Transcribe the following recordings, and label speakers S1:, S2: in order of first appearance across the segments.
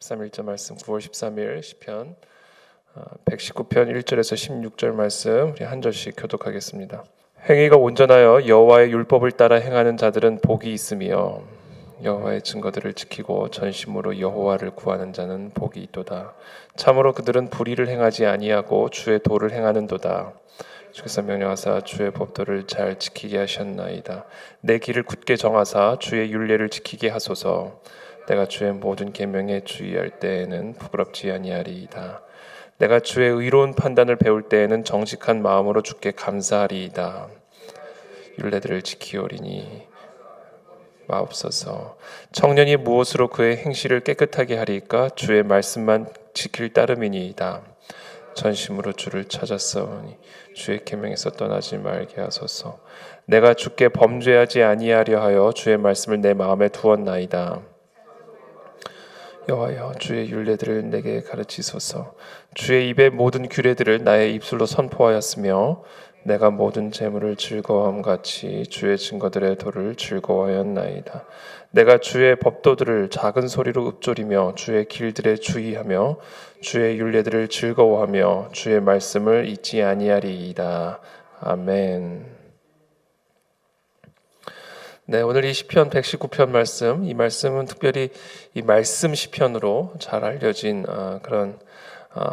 S1: 13일자 말씀 9월 13일 시편 119편 1절에서 16절 말씀 우리 한 절씩 교독하겠습니다. 행위가 온전하여 여호와의 율법을 따라 행하는 자들은 복이 있으며 여호와의 증거들을 지키고 전심으로 여호와를 구하는 자는 복이 있도다. 참으로 그들은 불의를 행하지 아니하고 주의 도를 행하는도다. 주께서 명령하사 주의 법도를 잘 지키게 하셨나이다. 내 길을 굳게 정하사 주의 율례를 지키게 하소서. 내가 주의 모든 계명에 주의할 때에는 부끄럽지 아니하리이다. 내가 주의 의로운 판단을 배울 때에는 정직한 마음으로 주께 감사하리이다. 율례들을 지키오리니 마옵소서. 청년이 무엇으로 그의 행실을 깨끗하게 하리까? 주의 말씀만 지킬 따름이니이다. 전심으로 주를 찾았사오니 주의 계명에서 떠나지 말게 하소서. 내가 주께 범죄하지 아니하려 하여 주의 말씀을 내 마음에 두었나이다. 여호와여, 주의 율례들을 내게 가르치소서. 주의 입의 모든 규례들을 나의 입술로 선포하였으며 내가 모든 재물을 즐거워함 같이 주의 증거들의 도를 즐거워하였나이다. 내가 주의 법도들을 작은 소리로 읊조리며 주의 길들에 주의하며 주의 율례들을 즐거워하며 주의 말씀을 잊지 아니하리이다. 아멘. 네, 오늘 이 시편 119편 말씀, 이 말씀은 특별히 이 말씀 시편으로 잘 알려진 그런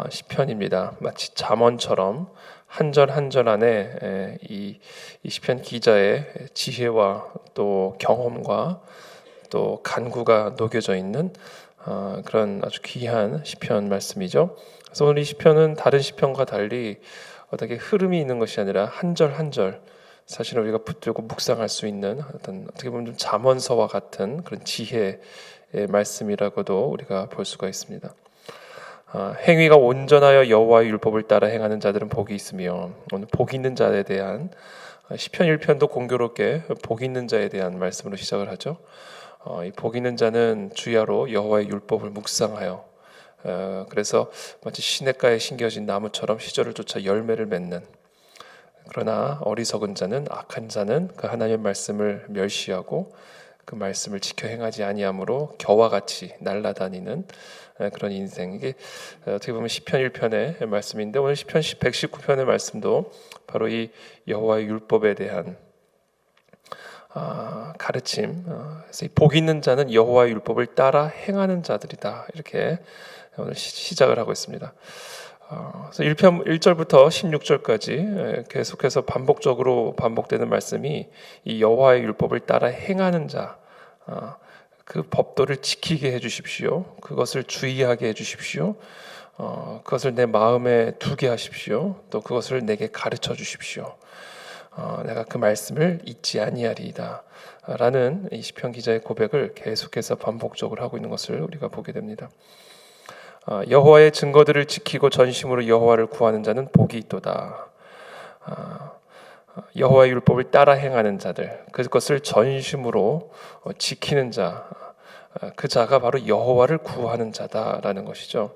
S1: 시편입니다. 마치 잠언처럼 한 절 한 절 안에 이 시편 기자의 지혜와 또 경험과 또 간구가 녹여져 있는 그런 아주 귀한 시편 말씀이죠. 그래서 오늘 이 시편은 다른 시편과 달리 어떻게 흐름이 있는 것이 아니라 한 절 한 절 사실은 우리가 붙들고 묵상할 수 있는 어떻게 보면 좀 잠언서와 같은 그런 지혜의 말씀이라고도 우리가 볼 수가 있습니다. 행위가 온전하여 여호와의 율법을 따라 행하는 자들은 복이 있으며, 오늘 복 있는 자에 대한 시편 1편도 공교롭게 복 있는 자에 대한 말씀으로 시작을 하죠. 이 복 있는 자는 주야로 여호와의 율법을 묵상하여 그래서 마치 시냇가에 심겨진 나무처럼 시절을 쫓아 열매를 맺는, 그러나 어리석은 자는, 악한 자는 그 하나님의 말씀을 멸시하고 그 말씀을 지켜 행하지 아니함으로 겨와 같이 날아다니는 그런 인생. 이게 어떻게 보면 시편 1편의 말씀인데 오늘 시편 119편의 말씀도 바로 이 여호와의 율법에 대한 가르침. 그래서 복 있는 자는 여호와의 율법을 따라 행하는 자들이다. 이렇게 오늘 시작을 하고 있습니다. 그래서 1편 1절부터 16절까지 계속해서 반복적으로 반복되는 말씀이 이 여호와의 율법을 따라 행하는 자, 그 법도를 지키게 해주십시오. 그것을 주의하게 해주십시오. 그것을 내 마음에 두게 하십시오. 또 그것을 내게 가르쳐 주십시오. 내가 그 말씀을 잊지 아니하리이다. 라는 이 시편 기자의 고백을 계속해서 반복적으로 하고 있는 것을 우리가 보게 됩니다. 여호와의 증거들을 지키고 전심으로 여호와를 구하는 자는 복이 있도다. 여호와의 율법을 따라 행하는 자들, 그것을 전심으로 지키는 자, 그 자가 바로 여호와를 구하는 자다라는 것이죠.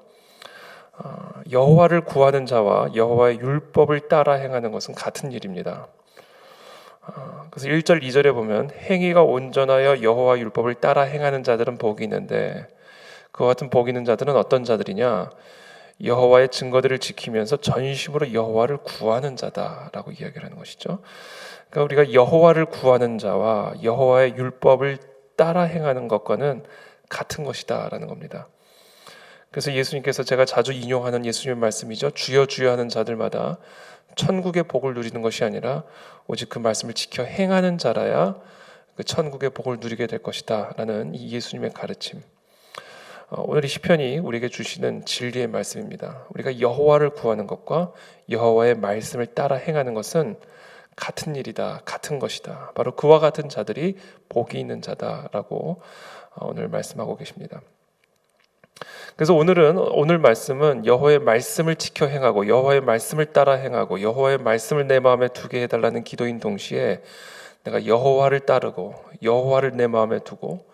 S1: 여호와를 구하는 자와 여호와의 율법을 따라 행하는 것은 같은 일입니다. 그래서 1절 2절에 보면 행위가 온전하여 여호와 율법을 따라 행하는 자들은 복이 있는데, 그와 같은 복 있는 자들은 어떤 자들이냐? 여호와의 증거들을 지키면서 전심으로 여호와를 구하는 자다라고 이야기를 하는 것이죠. 그러니까 우리가 여호와를 구하는 자와 여호와의 율법을 따라 행하는 것과는 같은 것이다라는 겁니다. 그래서 예수님께서 제가 자주 인용하는 예수님의 말씀이죠. 주여 주여 하는 자들마다 천국의 복을 누리는 것이 아니라 오직 그 말씀을 지켜 행하는 자라야 그 천국의 복을 누리게 될 것이다 라는 이 예수님의 가르침. 오늘 이 시편이 우리에게 주시는 진리의 말씀입니다. 우리가 여호와를 구하는 것과 여호와의 말씀을 따라 행하는 것은 같은 일이다, 같은 것이다. 바로 그와 같은 자들이 복이 있는 자다라고 오늘 말씀하고 계십니다. 그래서 오늘 말씀은 여호와의 말씀을 지켜 행하고 여호와의 말씀을 따라 행하고 여호와의 말씀을 내 마음에 두게 해달라는 기도인 동시에 내가 여호와를 따르고 여호와를 내 마음에 두고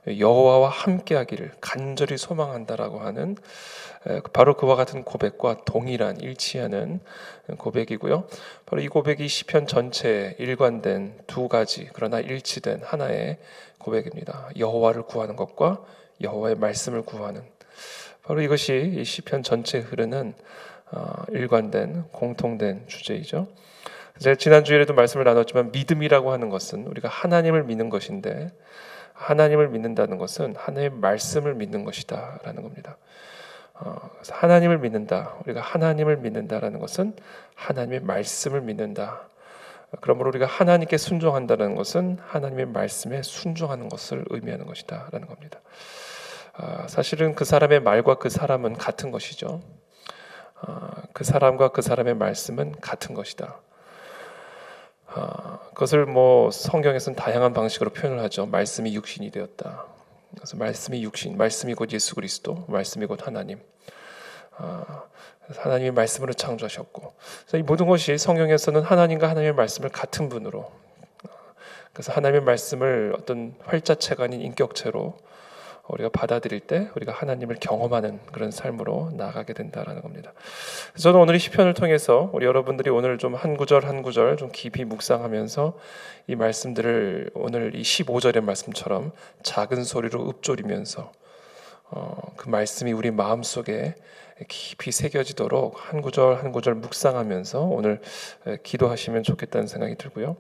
S1: 여호와와 함께하기를 간절히 소망한다라고 하는 바로 그와 같은 고백과 동일한 일치하는 고백이고요. 바로 이 고백이 시편 전체에 일관된 두 가지 그러나 일치된 하나의 고백입니다. 여호와를 구하는 것과 여호와의 말씀을 구하는, 바로 이것이 이 시편 전체에 흐르는 일관된 공통된 주제이죠. 제가 지난 주일에도 말씀을 나눴지만 믿음이라고 하는 것은 우리가 하나님을 믿는 것인데, 하나님을 믿는다는 것은 하나님의 말씀을 믿는 것이다라는 겁니다. 그래서 하나님을 믿는다, 우리가 하나님을 믿는다라는 것은 하나님의 말씀을 믿는다. 그러므로 우리가 하나님께 순종한다는 것은 하나님의 말씀에 순종하는 것을 의미하는 것이다라는 겁니다. 사실은 그 사람의 말과 그 사람은 같은 것이죠. 그 사람과 그 사람의 말씀은 같은 것이다. 그것을 성경에서는 다양한 방식으로 표현을 하죠. 말씀이 육신이 되었다. 그래서 말씀이 육신, 말씀이 곧 예수 그리스도, 말씀이 곧 하나님. 하나님이 말씀으로 창조하셨고, 그래서 이 모든 것이 성경에서는 하나님과 하나님의 말씀을 같은 분으로, 그래서 하나님의 말씀을 어떤 활자체가 아닌 인격체로 우리가 받아들일 때 우리가 하나님을 경험하는 그런 삶으로 나아가게 된다라는 겁니다. 저는 오늘 이 시편을 통해서 우리 여러분들이 오늘 좀 한 구절 한 구절 좀 깊이 묵상하면서 이 말씀들을 오늘 이 15절의 말씀처럼 작은 소리로 읊조리면서 그 말씀이 우리 마음속에 깊이 새겨지도록 한 구절 한 구절 묵상하면서 오늘 기도하시면 좋겠다는 생각이 들고요.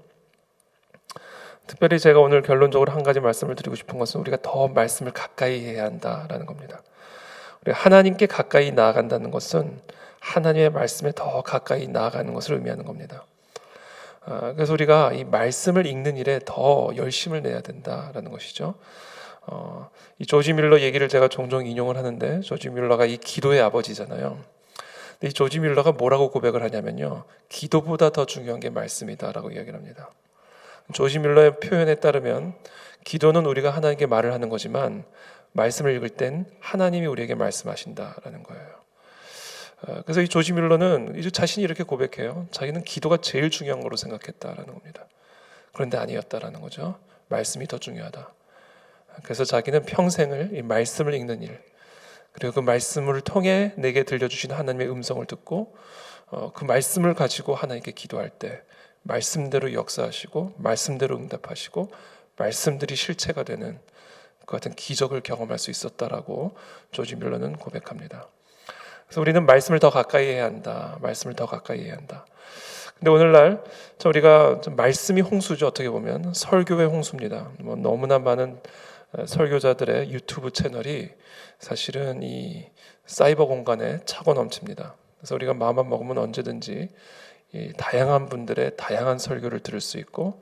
S1: 특별히 제가 오늘 결론적으로 한 가지 말씀을 드리고 싶은 것은 우리가 더 말씀을 가까이 해야 한다라는 겁니다. 우리가 하나님께 가까이 나아간다는 것은 하나님의 말씀에 더 가까이 나아가는 것을 의미하는 겁니다. 그래서 우리가 이 말씀을 읽는 일에 더 열심을 내야 된다라는 것이죠. 이 조지 뮬러 얘기를 제가 종종 인용을 하는데, 조지 뮬러가 이 기도의 아버지잖아요. 근데 이 조지 뮬러가 뭐라고 고백을 하냐면요, 기도보다 더 중요한 게 말씀이다라고 이야기를 합니다. 조지 뮬러의 표현에 따르면 기도는 우리가 하나님께 말을 하는 거지만 말씀을 읽을 땐 하나님이 우리에게 말씀하신다라는 거예요. 그래서 이 조지 뮬러는 이제 자신이 이렇게 고백해요. 자기는 기도가 제일 중요한 거로 생각했다라는 겁니다. 그런데 아니었다라는 거죠. 말씀이 더 중요하다. 그래서 자기는 평생을 이 말씀을 읽는 일, 그리고 그 말씀을 통해 내게 들려주신 하나님의 음성을 듣고 그 말씀을 가지고 하나님께 기도할 때 말씀대로 역사하시고 말씀대로 응답하시고 말씀들이 실체가 되는 그 같은 기적을 경험할 수 있었다라고 조지 뮬러는 고백합니다. 그래서 우리는 말씀을 더 가까이 해야 한다. 말씀을 더 가까이 해야 한다. 근데 오늘날 우리가 말씀이 홍수죠. 어떻게 보면 설교의 홍수입니다. 너무나 많은 설교자들의 유튜브 채널이 사실은 이 사이버 공간에 차고 넘칩니다. 그래서 우리가 마음만 먹으면 언제든지 이 다양한 분들의 다양한 설교를 들을 수 있고,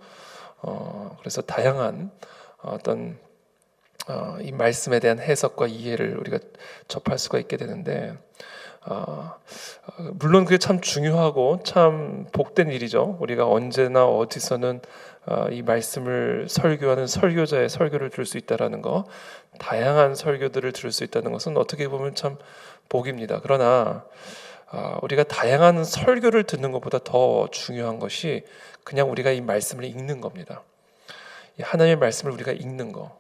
S1: 그래서 다양한 어떤 이 말씀에 대한 해석과 이해를 우리가 접할 수가 있게 되는데, 물론 그게 참 중요하고 참 복된 일이죠. 우리가 언제나 어디서는 이 말씀을 설교하는 설교자의 설교를 들을 수 있다라는 거, 다양한 설교들을 들을 수 있다는 것은 어떻게 보면 참 복입니다. 그러나 우리가 다양한 설교를 듣는 것보다 더 중요한 것이 그냥 우리가 이 말씀을 읽는 겁니다. 이 하나님의 말씀을 우리가 읽는 거.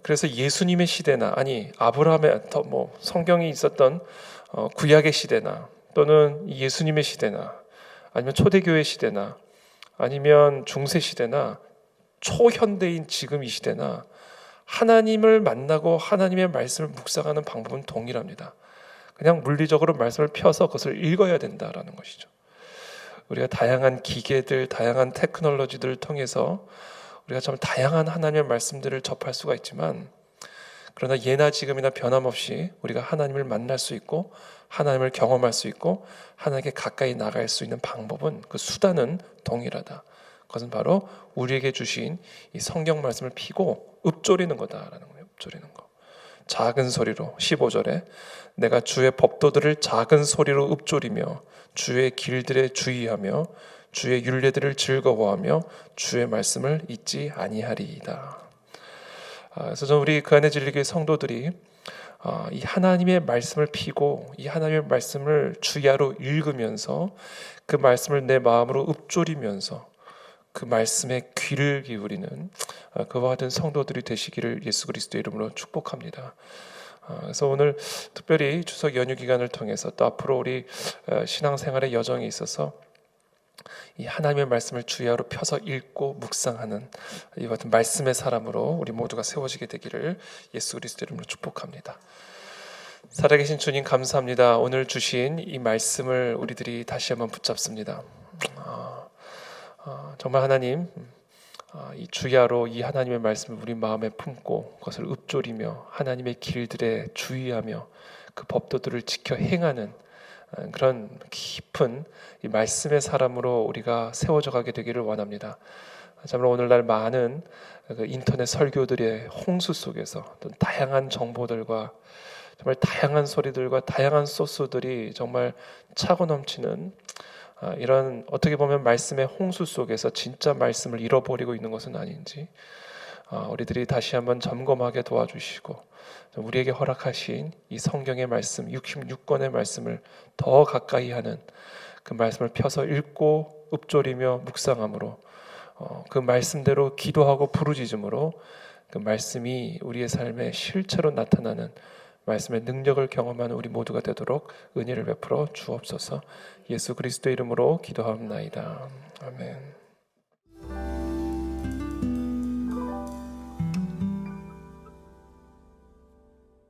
S1: 그래서 예수님의 시대나, 아니 아브라함의 성경이 있었던 구약의 시대나, 또는 예수님의 시대나, 아니면 초대교회 시대나, 아니면 중세 시대나, 초현대인 지금 이 시대나 하나님을 만나고 하나님의 말씀을 묵상하는 방법은 동일합니다. 그냥 물리적으로 말씀을 펴서 그것을 읽어야 된다라는 것이죠. 우리가 다양한 기계들, 다양한 테크놀로지들을 통해서 우리가 참 다양한 하나님의 말씀들을 접할 수가 있지만, 그러나 예나 지금이나 변함없이 우리가 하나님을 만날 수 있고 하나님을 경험할 수 있고 하나님께 가까이 나갈 수 있는 방법은, 그 수단은 동일하다. 그것은 바로 우리에게 주신 이 성경 말씀을 피고 읊조리는 거다라는 거예요. 읊조리는 거. 작은 소리로 15절에 내가 주의 법도들을 작은 소리로 읊조리며 주의 길들에 주의하며 주의 율례들을 즐거워하며 주의 말씀을 잊지 아니하리이다. 그래서 저는 우리 그 안에 진리교회 성도들이 이 하나님의 말씀을 피고 이 하나님의 말씀을 주야로 읽으면서 그 말씀을 내 마음으로 읊조리면서 그 말씀에 귀를 기울이는 그와 같은 성도들이 되시기를 예수 그리스도의 이름으로 축복합니다. 그래서 오늘 특별히 추석 연휴 기간을 통해서 또 앞으로 우리 신앙생활의 여정에 있어서 이 하나님의 말씀을 주야로 펴서 읽고 묵상하는 이 같은 말씀의 사람으로 우리 모두가 세워지게 되기를 예수 그리스도의 이름으로 축복합니다. 살아계신 주님 감사합니다. 오늘 주신 이 말씀을 우리들이 다시 한번 붙잡습니다. 정말 하나님, 이 주야로 이 하나님의 말씀을 우리 마음에 품고 그것을 읊조리며 하나님의 길들에 주의하며 그 법도들을 지켜 행하는 그런 깊은 이 말씀의 사람으로 우리가 세워져 가게 되기를 원합니다. 정말 오늘날 많은 그 인터넷 설교들의 홍수 속에서 또 다양한 정보들과 정말 다양한 소리들과 다양한 소스들이 정말 차고 넘치는 이런 어떻게 보면 말씀의 홍수 속에서 진짜 말씀을 잃어버리고 있는 것은 아닌지 우리들이 다시 한번 점검하게 도와주시고 우리에게 허락하신 이 성경의 말씀 66권의 말씀을 더 가까이 하는 그 말씀을 펴서 읽고 읊조리며 묵상함으로 그 말씀대로 기도하고 부르짖음으로 그 말씀이 우리의 삶에 실체로 나타나는 말씀의 능력을 경험하는 우리 모두가 되도록 은혜를 베풀어 주옵소서. 예수 그리스도 이름으로 기도하옵나이다. 아멘.